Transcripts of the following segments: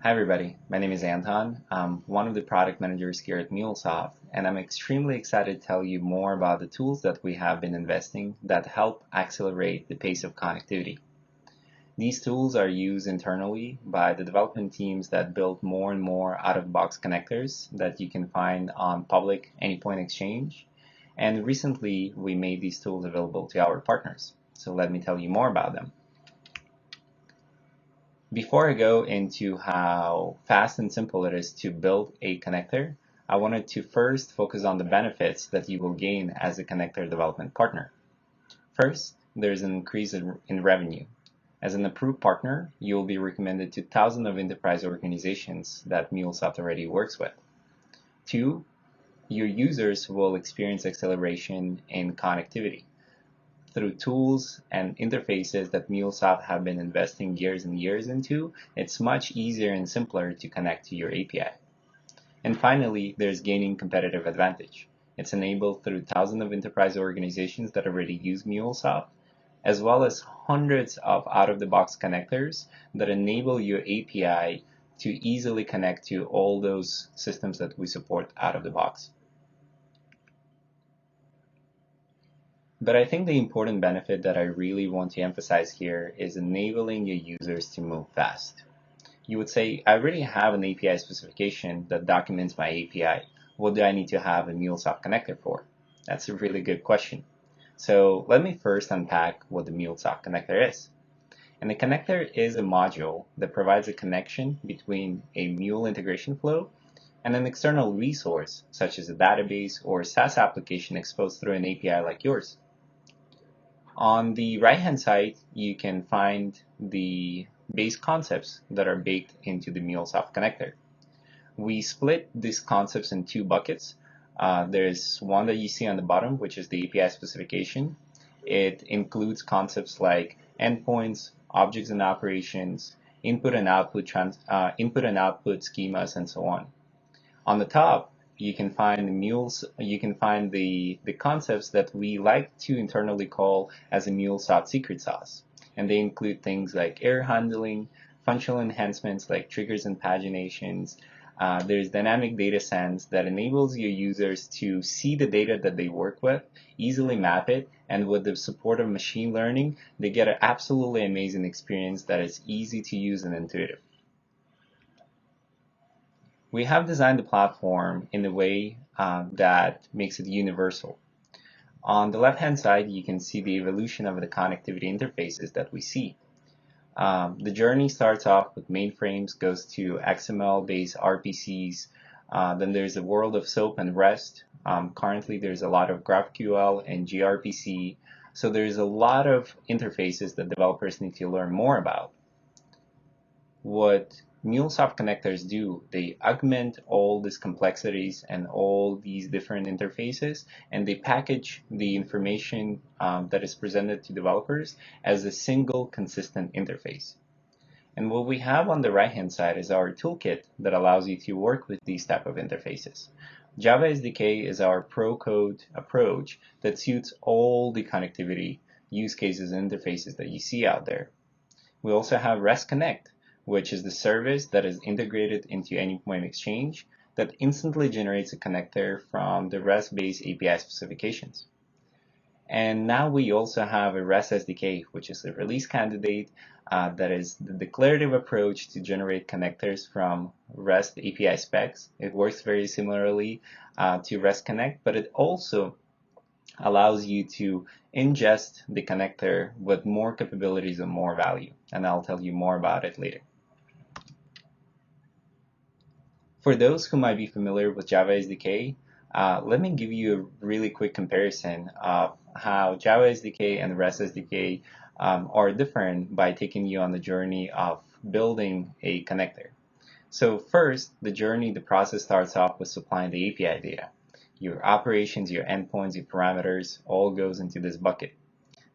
Hi everybody, my name is Anton. I'm one of the product managers here at MuleSoft, and I'm extremely excited to tell you more about the tools that we have been investing that help accelerate the pace of connectivity. These tools are used internally by the development teams that build more and more out-of-box connectors that you can find on public Anypoint Exchange. And recently, we made these tools available to our partners. So let me tell you more about them. Before I go into how fast and simple it is to build a connector, I wanted to first focus on the benefits that you will gain as a connector development partner. First, there's an increase in revenue. As an approved partner, you will be recommended to thousands of enterprise organizations that MuleSoft already works with. Two, your users will experience acceleration in connectivity. Through tools and interfaces that MuleSoft have been investing years and years into, it's much easier and simpler to connect to your API. And finally, there's gaining competitive advantage. It's enabled through thousands of enterprise organizations that already use MuleSoft, as well as hundreds of out-of-the-box connectors that enable your API to easily connect to all those systems that we support out of the box. But I think the important benefit that I really want to emphasize here is enabling your users to move fast. You would say, I already have an API specification that documents my API. What do I need to have a MuleSoft connector for? That's a really good question. So let me first unpack what the MuleSoft connector is. And the connector is a module that provides a connection between a Mule integration flow and an external resource, such as a database or SaaS application exposed through an API like yours. On the right-hand side, you can find the base concepts that are baked into the MuleSoft connector. We split these concepts in two buckets. There's one that you see on the bottom, which is the API specification. It includes concepts like endpoints, objects and operations, input and output schemas, and so on. On the top, you can find the concepts that we like to internally call as a MuleSoft secret sauce. And they include things like error handling, functional enhancements like triggers and paginations. There's dynamic data sense that enables your users to see the data that they work with, easily map it, and with the support of machine learning, they get an absolutely amazing experience that is easy to use and intuitive. We have designed the platform in a way that makes it universal. On the left-hand side, you can see the evolution of the connectivity interfaces that we see. The journey starts off with mainframes, goes to XML-based RPCs. Then there's a world of SOAP and REST. Currently, there's a lot of GraphQL and gRPC. So there's a lot of interfaces that developers need to learn more about. What MuleSoft connectors do, they augment all these complexities and all these different interfaces, and they package the information that is presented to developers as a single consistent interface. And what we have on the right-hand side is our toolkit that allows you to work with these type of interfaces. Java SDK is our pro-code approach that suits all the connectivity use cases and interfaces that you see out there. We also have REST Connect, which is the service that is integrated into Anypoint Exchange that instantly generates a connector from the REST-based API specifications. And now we also have a REST SDK, which is a release candidate that is the declarative approach to generate connectors from REST API specs. It works very similarly to REST Connect, but it also allows you to ingest the connector with more capabilities and more value. And I'll tell you more about it later. For those who might be familiar with Java SDK, let me give you a really quick comparison of how Java SDK and REST SDK are different by taking you on the journey of building a connector. So first, the process starts off with supplying the API data. Your operations, your endpoints, your parameters, all goes into this bucket.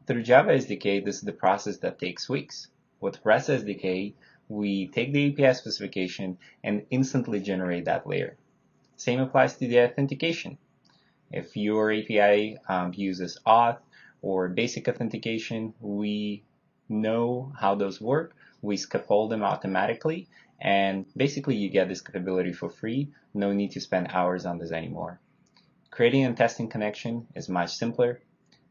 Through Java SDK, this is the process that takes weeks. With REST SDK, we take the API specification and instantly generate that layer. Same applies to the authentication. If your API uses auth or basic authentication, we know how those work. We scaffold them automatically, And basically you get this capability for free. No need to spend hours on this anymore. Creating and testing connection is much simpler.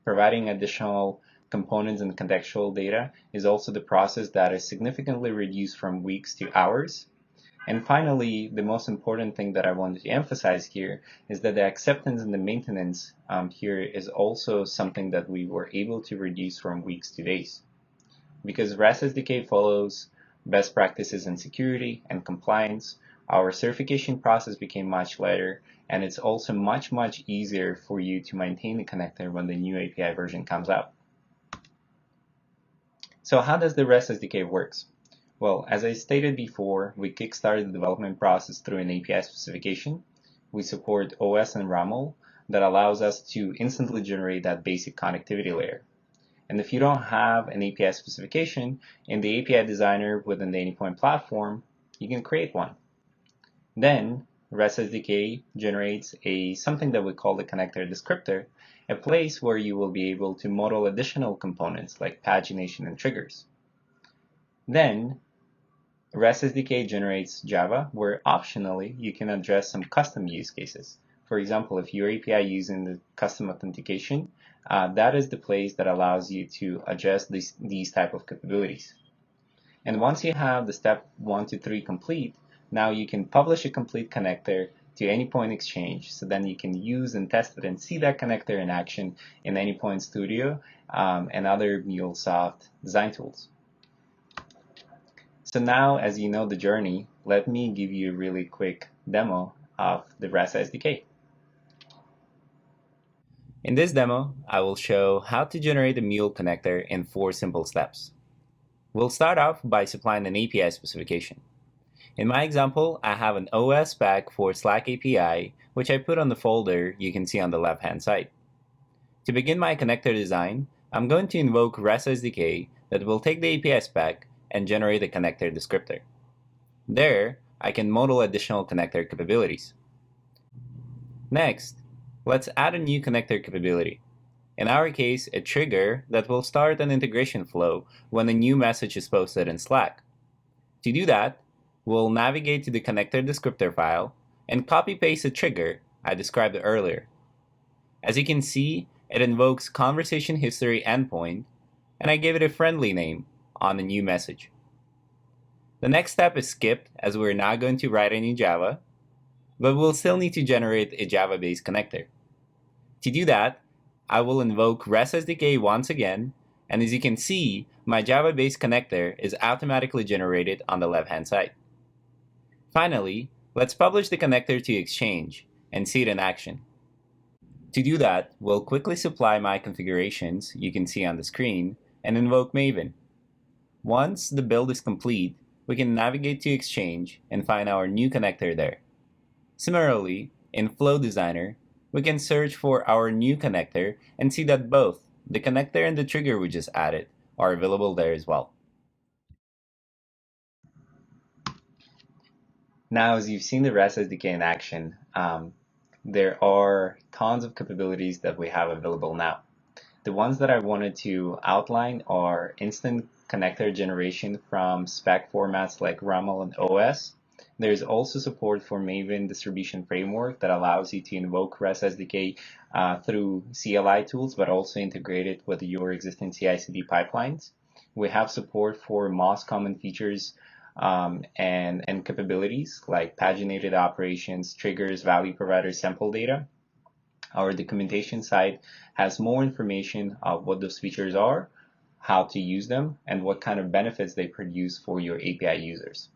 Providing additional components and contextual data is also the process that is significantly reduced from weeks to hours. And finally, the most important thing that I wanted to emphasize here is that the acceptance and the maintenance here is also something that we were able to reduce from weeks to days. Because REST SDK follows best practices in security and compliance, our certification process became much lighter, and it's also much easier for you to maintain the connector when the new API version comes out. So how does the REST SDK works? Well, as I stated before, we kickstarted the development process through an API specification. We support OS and RAML that allows us to instantly generate that basic connectivity layer. And if you don't have an API specification, in the API designer within the Anypoint platform, you can create one. Then REST SDK generates something that we call the connector descriptor, a place where you will be able to model additional components like pagination and triggers. Then REST SDK generates Java, where optionally you can address some custom use cases. For example, if your API using the custom authentication, that is the place that allows you to adjust these type of capabilities. And once you have the step 1 to 3 complete, now you can publish a complete connector to Anypoint Exchange, so then you can use and test it and see that connector in action in Anypoint Studio and other MuleSoft design tools. So now, as you know the journey, let me give you a really quick demo of the REST SDK. In this demo, I will show how to generate a Mule connector in 4 simple steps. We'll start off by supplying an API specification. In my example, I have an OS spec for Slack API, which I put on the folder you can see on the left-hand side. To begin my connector design, I'm going to invoke REST SDK that will take the API spec and generate a connector descriptor. There, I can model additional connector capabilities. Next, let's add a new connector capability. In our case, a trigger that will start an integration flow when a new message is posted in Slack. To do that, we'll navigate to the connector descriptor file and copy-paste the trigger I described earlier. As you can see, it invokes conversation history endpoint, and I gave it a friendly name on the new message. The next step is skipped as we're not going to write any Java, but we'll still need to generate a Java-based connector. To do that, I will invoke REST SDK once again, and as you can see, my Java-based connector is automatically generated on the left-hand side. Finally, let's publish the connector to Exchange and see it in action. To do that, we'll quickly supply my configurations you can see on the screen and invoke Maven. Once the build is complete, we can navigate to Exchange and find our new connector there. Similarly, in Flow Designer, we can search for our new connector and see that both the connector and the trigger we just added are available there as well. Now, as you've seen the REST SDK in action, there are tons of capabilities that we have available now. The ones that I wanted to outline are instant connector generation from spec formats like RAML and OS. There's also support for Maven distribution framework that allows you to invoke REST SDK through CLI tools, but also integrate it with your existing CI/CD pipelines. We have support for most common features and capabilities like paginated operations, triggers, value providers, sample data. Our documentation site has more information of what those features are, how to use them, and what kind of benefits they produce for your API users.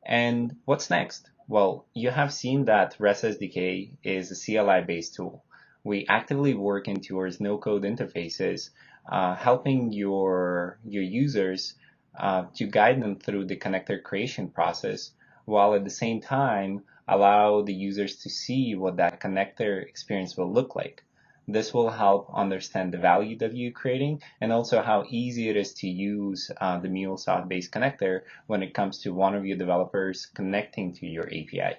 And what's next? Well, you have seen that REST SDK is a CLI-based tool. We actively work towards no-code interfaces, helping your users to guide them through the connector creation process, while at the same time allow the users to see what that connector experience will look like. This will help understand the value that you're creating and also how easy it is to use the MuleSoft-based connector when it comes to one of your developers connecting to your API.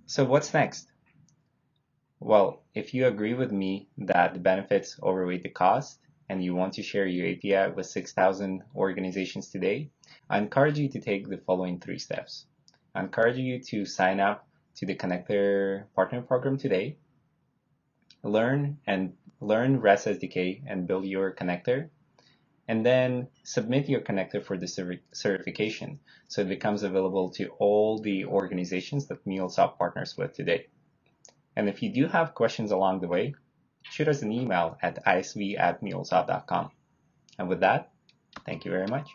So what's next? Well, if you agree with me that the benefits overweigh the cost, and you want to share your API with 6,000 organizations today, I encourage you to take the following 3 steps. I encourage you to sign up to the Connector Partner Program today, learn REST SDK and build your connector, and then submit your connector for the certification so it becomes available to all the organizations that MuleSoft partners with today. And if you do have questions along the way, shoot us an email at isv@mulesoft.com. And with that, thank you very much.